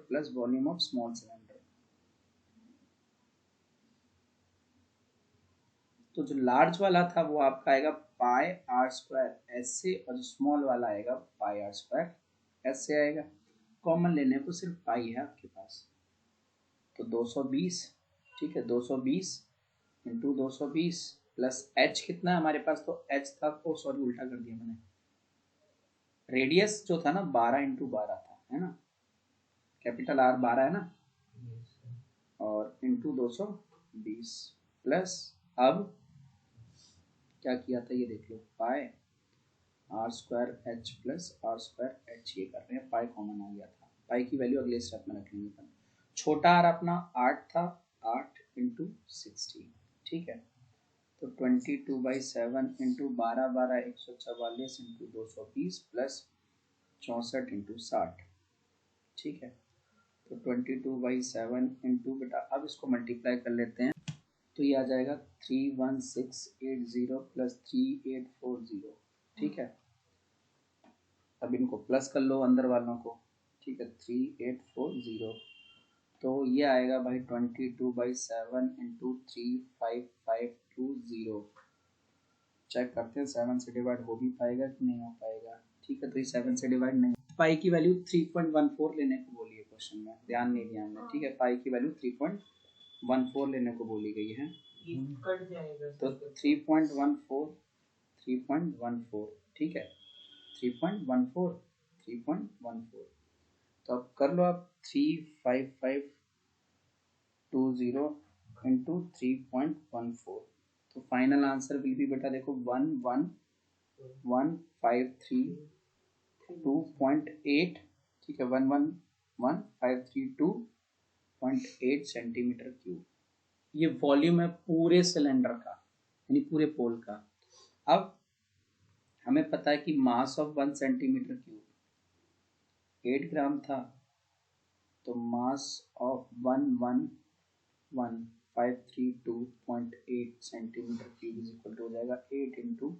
[SPEAKER 1] plus volume of small cylinder. तो जो लार्ज वाला था वो आपका आएगा पाई आर स्क्वायर एस से, और जो स्मॉल वाला आएगा पाई आर स्क्वायर एस से आएगा। कॉमन लेने को सिर्फ पाई है आपके पास, तो 220, ठीक है, 220 इंटू 220 प्लस एच कितना है हमारे पास, तो एच था, ओ सॉरी उल्टा कर दिया मैंने, रेडियस जो था ना 12 इंटू 12 था, है ना, कैपिटल आर 12 है ना, और इंटू 220 प्लस, अब क्या किया था ये देख लो, pi r square h plus r square h, ये कर रहे हैं, पाई कॉमन आ गया था। पाई की वैल्यू अगले स्टेप में रख लेंगे। छोटा आर अपना 8 था, 8 इंटू 60, ठीक है, तो 22/7 इंटू 12 144 इंटू 220 प्लस 64 इंटू 60, ठीक है, तो 22/7 इंटू, बेटा अब इसको मल्टीप्लाई कर लेते हैं, तो ये आ जाएगा 31680 प्लस 3840, ठीक है। अब इनको प्लस कर लो अंदर वालों को, ठीक है, 3840, तो ये आएगा भाई 22/7 इंटू 35520। चेक करते हैं 7 से डिवाइड हो भी पाएगा कि नहीं हो पाएगा, ठीक है, तो ये 7 से डिवाइड नहीं। पाई की वैल्यू 3.14 लेने को बोली है क्वेश्चन में, ध्यान नहीं दिया हमने, ठीक है, पाई की वैल्यू 3.14 लेने को बोली गई है,
[SPEAKER 2] कट जाएगा
[SPEAKER 1] तो 3.14, ठीक है, 3.14, तो अब कर लो आप 35520 इंटू 3.14, तो फाइनल आंसर विल बी, बेटा देखो 11153.2.8, ठीक है, 11153.2.8 सेंटीमीटर क्यूब। ये वॉल्यूम है पूरे सिलेंडर का, यानी पूरे पोल का। अब हमें पता है कि mass of 1 centimetre cube 8 gram था, तो mass of 111,532.8 centimetre cube is equal to हो जाएगा 8 इंटू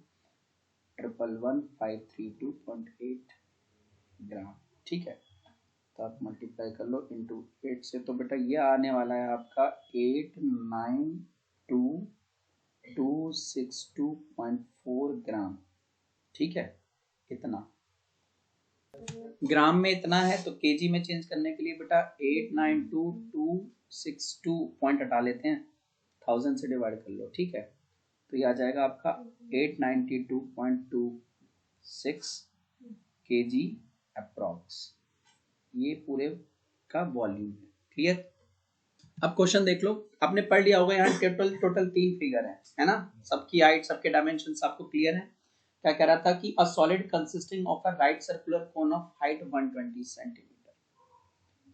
[SPEAKER 1] 111,532.8 ग्राम, ठीक है, तो आप मल्टीप्लाई कर लो इंटू 8 से, तो बेटा ये आने वाला है आपका 892,262.4 ग्राम, ठीक है, इतना ग्राम में इतना है, तो केजी में चेंज करने के लिए बेटा 892,262 पॉइंट हटा लेते हैं, 1000 से डिवाइड कर लो, ठीक है, तो ये आ जाएगा आपका 892.26 केजी अप्रॉक्स, ये पूरे का वॉल्यूम है। क्लियर? अब क्वेश्चन देख लो, आपने पढ़ लिया होगा, यहाँ टोटल 3 फिगर है ना, सबकी हाइट सबके डायमेंशन आपको क्लियर है। क्या कह रहा था कि a solid consisting of a right circular cone of height 120 centimetre.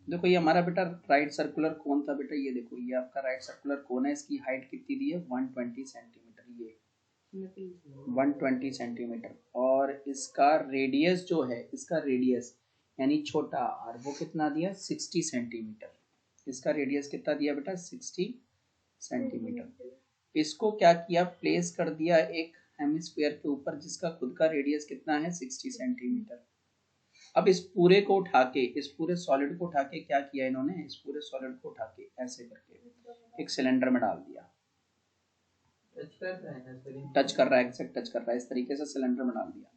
[SPEAKER 1] देखो ये हमारा बेटा राइट सर्कुलर कोन था, बेटा ये देखो ये आपका राइट सर्कुलर कोन है, इसकी हाइट कितनी दी है 120 सेंटीमीटर, ये 120 सेंटीमीटर, और इसका रेडियस जो है, इसका रेडियस यानी छोटा आर वो कितना दिया 60 सेंटीमीटर, इसका रेडियस कितना दिया बेटा 60 सेंटीमीटर। इसको क्या किया, प्लेस कर दिया एक हेमिस्फीयर के ऊपर जिसका खुद का रेडियस कितना है 60 सेंटीमीटर। अब इस पूरे को उठा के, इस पूरे सॉलिड को उठा के क्या किया इन्होंने, इस पूरे सॉलिड को उठा के ऐसे करके एक सिलेंडर में डाल दिया, टच कर रहा है, एग्जैक्ट टच कर रहा है, इस तरीके से सिलेंडर में डाल दिया,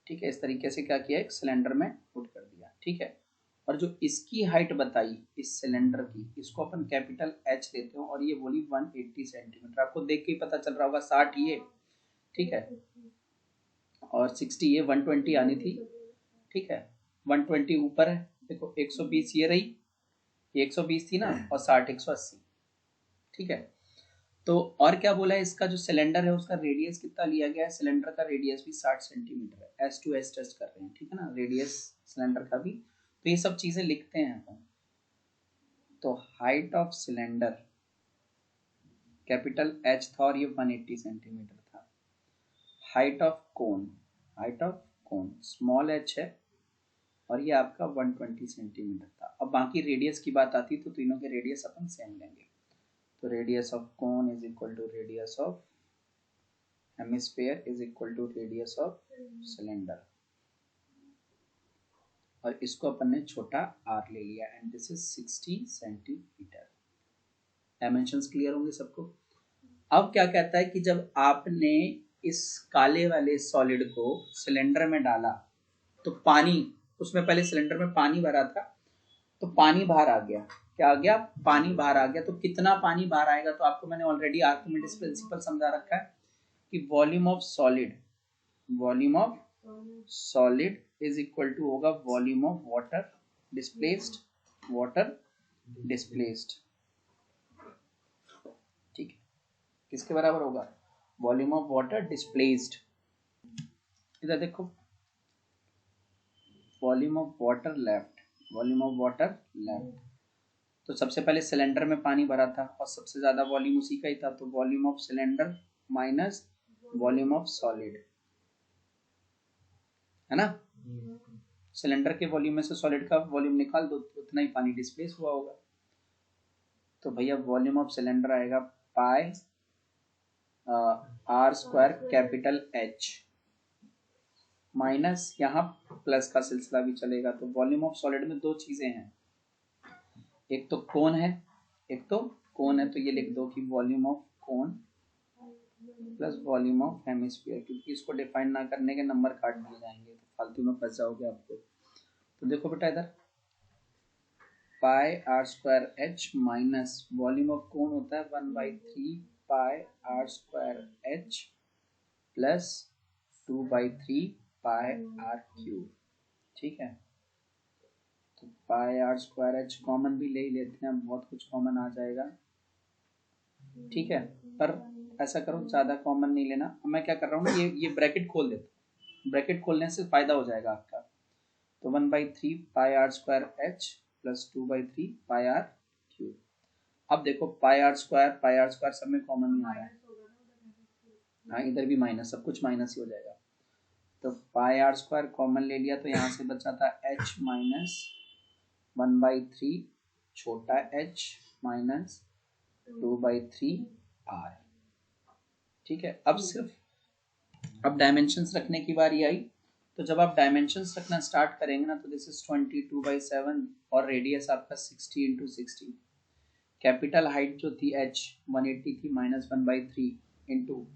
[SPEAKER 1] ठीक है, इस तरीके से क्या किया, एक सिलेंडर में पुट कर दिया, ठीक है, और जो इसकी हाइट बताई इस सिलेंडर की, इसको अपन कैपिटल एच देते हो, और ये बोली 180 सेंटीमीटर, आपको देख के ही पता चल रहा होगा 60 ये, ठीक है, और 60 ये 120 आनी थी, ठीक है, 120 ऊपर है, देखो 120 ये रही, ये 120 थी ना, और 60 180, ठीक है। तो और क्या बोला है, इसका जो सिलेंडर है उसका रेडियस कितना लिया गया है, सिलेंडर का रेडियस भी 60 सेंटीमीटर है। एस टू एस टेस्ट कर रहे हैं, ठीक है ना, रेडियस सिलेंडर का भी। तो ये सब चीजें लिखते हैं अपन। तो height of cylinder capital H था और ये 180 सेंटीमीटर था। Height of cone small H है और ये आपका 120 सेंटीमीटर था। अब बाकी रेडियस की बात आती तो तीनों के रेडियस अपन सेम लेंगे। तो radius of cone is equal to radius of hemisphere is equal to radius of cylinder, और इसको अपन ने छोटा r ले लिया, and this is 60 centimetre. Dimensions clear होंगे सबको। अब क्या कहता है कि जब आपने इस काले वाले सॉलिड को सिलेंडर में डाला तो पानी, उसमें पहले सिलेंडर में पानी भरा था तो पानी बाहर आ गया। क्या आ गया, पानी बाहर आ गया। तो कितना पानी बाहर आएगा, तो आपको मैंने ऑलरेडी आर्किमिडीज प्रिंसिपल समझा रखा है कि volume of solid is equal to होगा वॉल्यूम ऑफ वाटर डिस्प्लेस्ड, ठीक है। किसके बराबर होगा, वॉल्यूम ऑफ वाटर डिस्प्लेस्ड। इधर देखो, वॉल्यूम ऑफ वाटर लेफ्ट। तो सबसे पहले सिलेंडर में पानी भरा था और सबसे ज्यादा वॉल्यूम उसी का ही था, तो volume of cylinder minus volume of solid, है ना। सिलेंडर के वॉल्यूम में से सॉलिड का वॉल्यूम निकाल दो तो उतना ही पानी डिस्प्लेस हुआ होगा। तो भैया वॉल्यूम ऑफ सिलेंडर आएगा pi r square capital H minus, यहाँ प्लस का सिलसिला भी चलेगा। तो वॉल्यूम ऑफ सॉलिड में दो चीजें हैं, एक तो कोन है, तो ये लिख दो कि volume of cone plus volume of hemisphere, क्योंकि इसको डिफाइन ना करने के नंबर काट दिए जाएंगे तो फालतू में फंस जाओगे आपको। तो देखो बेटा इधर pi r square h minus volume of cone होता है 1/3 pi r square h plus 2/3 pi r cube, ठीक है। तो pi r square h common भी ले ही लेते हैं, बहुत कुछ कॉमन आ जाएगा, ठीक है। पर ऐसा करो ज्यादा कॉमन नहीं लेना। अब मैं क्या कर रहा हूँ, ये ब्रैकेट खोल देता हूँ, ब्रैकेट खोलने से फायदा हो जाएगा आपका। तो 1/3 pi r square h plus 2/3 pi r cube. अब देखो पाई आर स्क्वायर सब में कॉमन नहीं आ रहा है, हाँ इधर भी माइनस, सब कुछ माइनस ही हो जाएगा। तो पाई आर स्क्वायर कॉमन ले लिया तो यहाँ से बचा था एच माइनस 1/3 छोटा एच माइनस 2/3 आर, ठीक है। अब डायमेंशंस रखने की बारी आई। तो जब आप डायमेंशंस रखना स्टार्ट करेंगे ना, तो दिस इज 22/7 और रेडियस आपका 60 इंटू 60। कैपिटल हाइट जो थी h 180 थी, माइनस 1/3 इंटू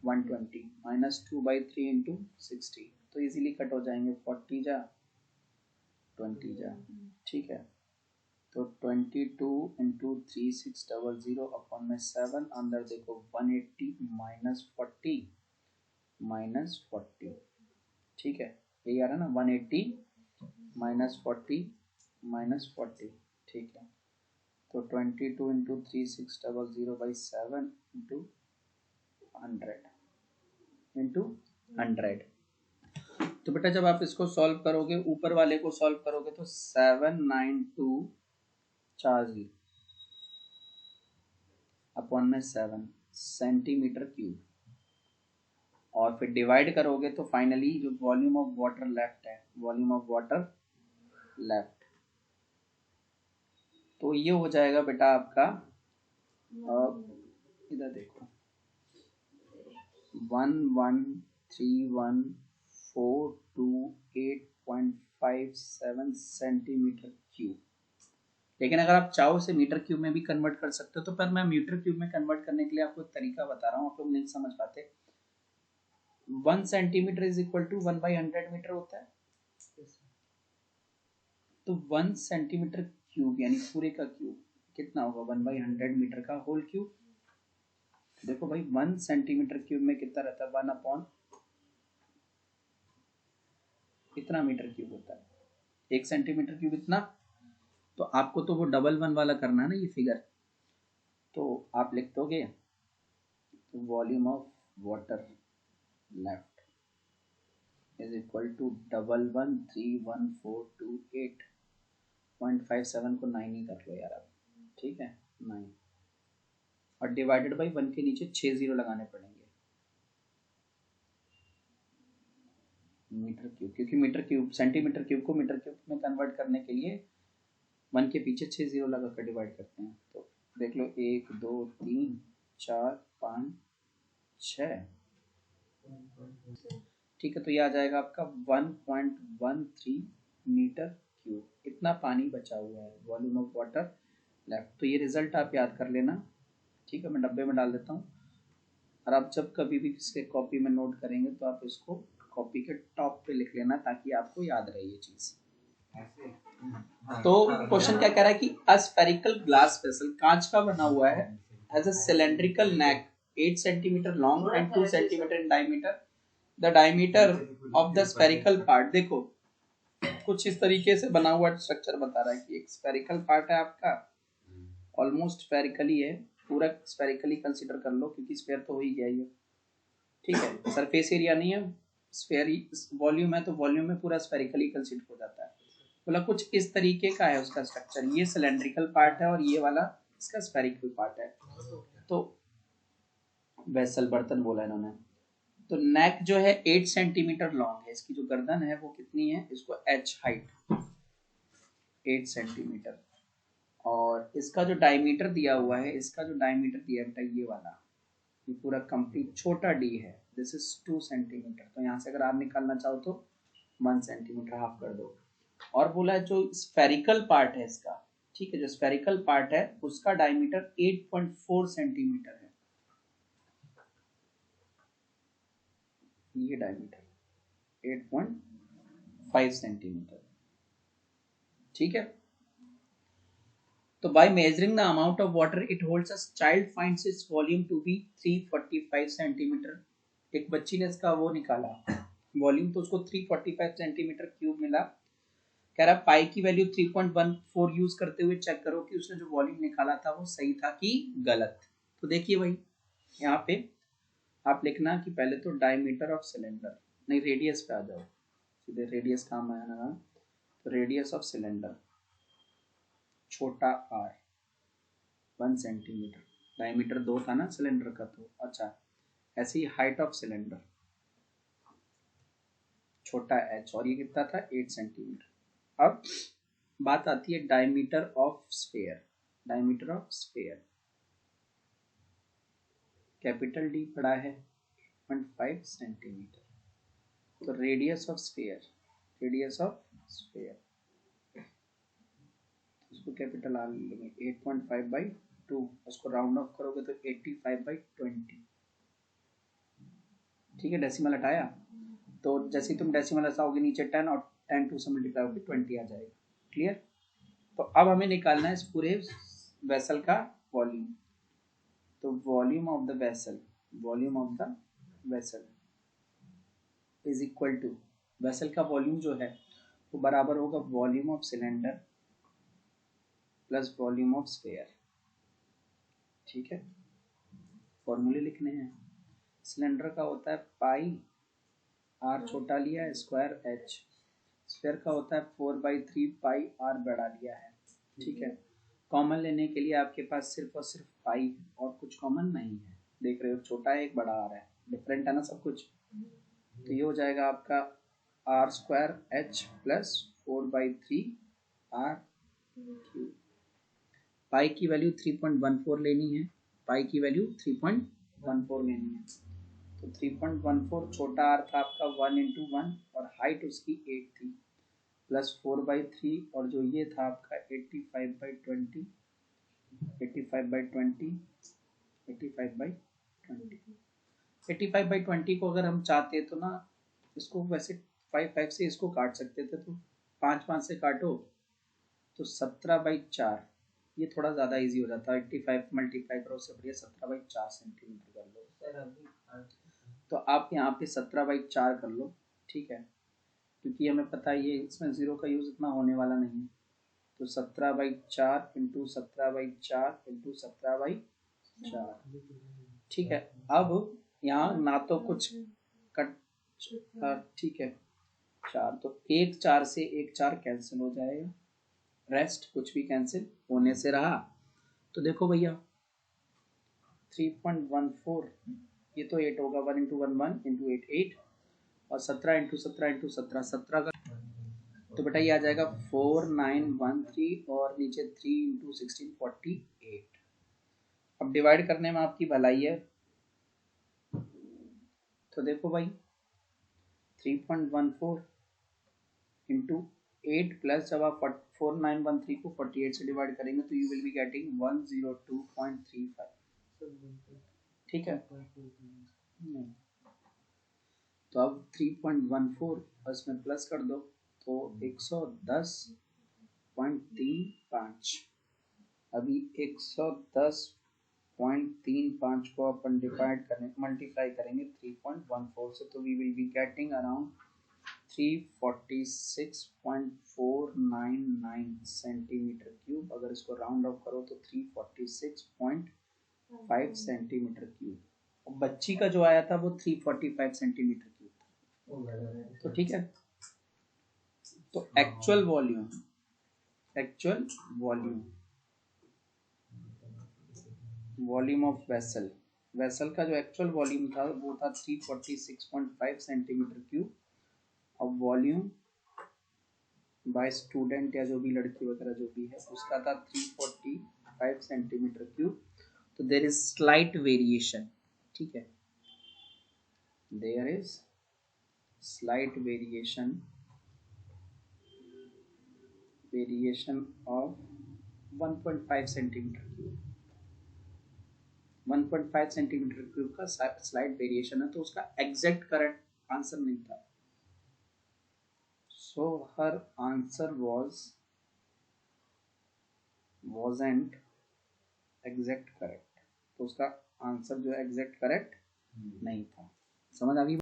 [SPEAKER 1] 120 माइनस 2/3 इंटू 60, तो इजीली कट हो जाएंगे, 40 जा 20 जा, ठीक है। तो 22 इंटू 3600 अपॉन में 7, अंदर देखो 180 माइनस 40, ठीक है। ये आ रहा है ना 180 माइनस 40, ठीक है। तो 22 इंटू 3600/7 इंटू 100। तो बेटा जब आप इसको सॉल्व करोगे, ऊपर वाले को सॉल्व करोगे तो 79240 अपॉन में 7 सेंटीमीटर क्यूब, और फिर डिवाइड करोगे तो फाइनली जो वॉल्यूम ऑफ वाटर लेफ्ट तो ये हो जाएगा बेटा आपका, इधर देखो 113142.57 सेंटीमीटर क्यूब। लेकिन अगर आप चाहो से मीटर क्यूब में भी कन्वर्ट कर सकते हो, तो पर मैं मीटर क्यूब में कन्वर्ट करने के लिए आपको एक तरीका बता रहा हूँ, आप लोग नहीं समझ पाते। 1 centimetre is equal to 1/100 metre होता है। तो 1 सेंटीमीटर क्यूब यानी पूरे का क्यूब कितना होगा, 1/100 मीटर का होल क्यूब। देखो भाई 1 सेंटीमीटर क्यूब में कितना रहता है, 1/, कितना मीटर क्यूब होता है, 1 सेंटीमीटर क्यूब इतना तो आपको तो वो डबल वन वाला करना है ना ये फिगर, तो आप लिख दोगे volume of water left is equal to 113142.8.57 को 9 ही कर लो यार अब, ठीक है 9, और डिवाइडेड बाई 1 के नीचे 6 जीरो लगाने पड़ेंगे मीटर क्यूब, क्योंकि मीटर क्यूब सेंटीमीटर क्यूब को मीटर क्यूब में कन्वर्ट करने के लिए 1 के पीछे 6 जीरो लगा कर डिवाइड करते हैं। तो देख लो 1 2 3 4 5 6, ठीक है, तो ये आ जाएगा आपका 1.13 मीटर क्यूब, इतना पानी बचा हुआ है वॉल्यूम ऑफ वाटर लेफ्ट। तो ये रिजल्ट आप याद कर लेना, ठीक है, मैं डब्बे में डाल देता हूँ, और आप जब कभी भी किसी कॉपी में नोट करेंगे तो आप इसको कॉपी के टॉप पे लिख लेना ताकि आपको याद रहे ये चीज। तो क्वेश्चन क्या कह रहा है कि अ स्फेरिकल ग्लास वेसल, कांच का बना हुआ है, has a cylindrical neck 8 centimetre long and 2 centimetre in diameter, the diameter of the spherical part, देखो कुछ इस तरीके से बना हुआ स्ट्रक्चर बता रहा है कि एक स्फेरिकल पार्ट है आपका, ऑलमोस्ट स्फेरिकली है, पूरा स्फेरिकली कंसीडर कर लो क्योंकि स्फेयर तो हो ही गया ये, ठीक है, सरफेस एरिया नहीं है, स्फेयर वॉल्यूम है, तो वॉल्यूम में पूरा स्फेरिकली कंसीडर हो जाता है। बोला कुछ इस तरीके का है उसका स्ट्रक्चर, ये सिलेंड्रिकल पार्ट है और ये वाला इसका स्फेरिकल पार्ट है। तो वेसल बर्तन बोला इन्होंने, तो नेक जो है 8 सेंटीमीटर लॉन्ग है, इसकी जो गर्दन है वो कितनी है, इसको एच हाइट 8 सेंटीमीटर, और इसका जो डायमीटर दिया हुआ है, इसका जो डायमीटर दिया है ये वाला, ये पूरा कंप्लीट छोटा डी है, दिस इज 2 सेंटीमीटर, तो यहाँ से अगर आप निकालना चाहो तो 1 सेंटीमीटर हाफ कर दो। और बोला है जो स्फेरिकल पार्ट है इसका, ठीक है, जो स्फेरिकल पार्ट है उसका डायमीटर 8.4 सेंटीमीटर है, ये डायमीटर 8.5 सेंटीमीटर, ठीक है। तो by measuring the amount of water it holds, a child finds its volume to be 345 centimetre, एक बच्ची ने इसका वो निकाला वॉल्यूम, तो उसको 345 सेंटीमीटर क्यूब मिला। कह रहा पाई की वैल्यू 3.14 यूज करते हुए चेक करो कि उसने जो वॉल्यूम निकाला था वो सही था कि गलत। तो देखिए भाई यहाँ पे आप लिखना कि पहले तो डायमीटर ऑफ सिलेंडर, नहीं रेडियस पे आ जाओ, सीधे रेडियस काम आया ना, तो रेडियस ऑफ सिलेंडर छोटा r 1 सेंटीमीटर, डायमीटर 2 था ना सिलेंडर का, तो अच्छा ऐसे ही हाइट ऑफ सिलेंडर छोटा h, और ये कितना था 8 सेंटीमीटर। अब बात आती है diameter of sphere, diameter of sphere capital D पड़ा है 0.5 सेंटीमीटर, तो radius of sphere, radius of sphere इसको कैपिटल आर लेंगे 8.5/2, उसको राउंड ऑफ करोगे तो 85/20, ठीक है, डेसिमल हटाया, तो जैसे ही तुम डेसिमल हटाओगे नीचे 10 और 10 2 से मल्टीप्लाई होकर 20 आ जाएगा, क्लियर। तो अब हमें निकालना है इस पूरे वेसल का वॉल्यूम, तो volume of the vessel, volume of the vessel is equal to, vessel का वॉल्यूम जो है वो बराबर होगा volume of cylinder plus volume of sphere, ठीक है, फॉर्मूले लिखने हैं। सिलेंडर का होता है पाई, आर छोटा लिया है, स्क्वायर एच, स्फीयर का होता है 4/3 पाई आर बड़ा लिया है, ठीक है। कॉमन लेने के लिए आपके पास सिर्फ और सिर्फ पाई और कुछ कॉमन नहीं है, देख रहे हो छोटा है एक बड़ा आ रहा है, डिफरेंट है ना सब कुछ, तो ये हो जाएगा आपका r square h plus 4/3 r cube. Pi की वैल्यू 3.14 लेनी है, पाई की वैल्यू 3.14 लेनी है, तो 3.14 छोटा आर था आपका 1 × 1 और हाइट उसकी 8 थी, प्लस 4/3 और जो ये था आपका 85/20, 85/20, 85/20, 85/20 को अगर हम चाहते तो ना इसको वैसे 5 से इसको काट सकते थे, तो 5 से काटो तो 17/4, ये थोड़ा ज़्यादा इजी हो जाता है, 85 मल्टीप्लाई करो उससे बढ़िया 17/4 सेंटीमीटर कर लो, तो आप यहाँ पे 17/4 कर लो, ठीक है, क्योंकि हमें पता है ये इसमें जीरो का यूज़ इतना होने वाला नहीं है, तो 17/4 इंटू 17/4 इंटू 17/4। ठीक है, अब यहाँ ना तो कुछ कट, ठीक है 4, तो 1 4 से 1 4 कैंसिल हो जाएगा, रेस्ट कुछ भी कैंसिल होने से रहा। तो देखो भैया 3.14 ये तो 8 होगा, 1 इंटू 1 1 इंटू 8 8 और 17 इंटू 17 इंटू 17 17 का, तो बेटा ये आ जाएगा 4913 और नीचे 3 इंटू 16 48। अब डिवाइड करने में आपकी भलाई है, तो देखो भाई 3.14 इंटू 8 प्लस जब आप 4913 को 48 से डिवाइड करेंगे तो यू विल बी गेटिंग 102.35। ठीक है, नहीं तो अब 3.14 बस में प्लस कर दो तो 110.35। अभी 110.35 को अपन डिवाइड करें, मल्टीप्लाई करेंगे 3.14 से, तो we will be getting around 346.499 centimetre cube. अगर इसको राउंड ऑफ करो तो 346.5 सेंटीमीटर क्यूब। बच्ची का जो आया था वो 345 सेंटीमीटर क्यूब था। तो ठीक है, तो एक्चुअल वॉल्यूम ऑफ वेसल का जो एक्चुअल वॉल्यूम था वो था 346.5 सेंटीमीटर क्यूब। अब वॉल्यूम बाय स्टूडेंट या जो भी लड़की वगैरह जो भी है उसका था 345 सेंटीमीटर क्यूब। तो देयर इज स्लाइट वेरिएशन, ठीक है, there is slight variation of 1.5 centimetre cube. 1.5 centimetre cube का स्लाइट वेरिएशन है, तो उसका एग्जैक्ट करेक्ट आंसर नहीं था। So her answer wasn't exact correct, तो उसका आंसर जो है एग्जैक्ट करेक्ट नहीं था। समझ आ गई?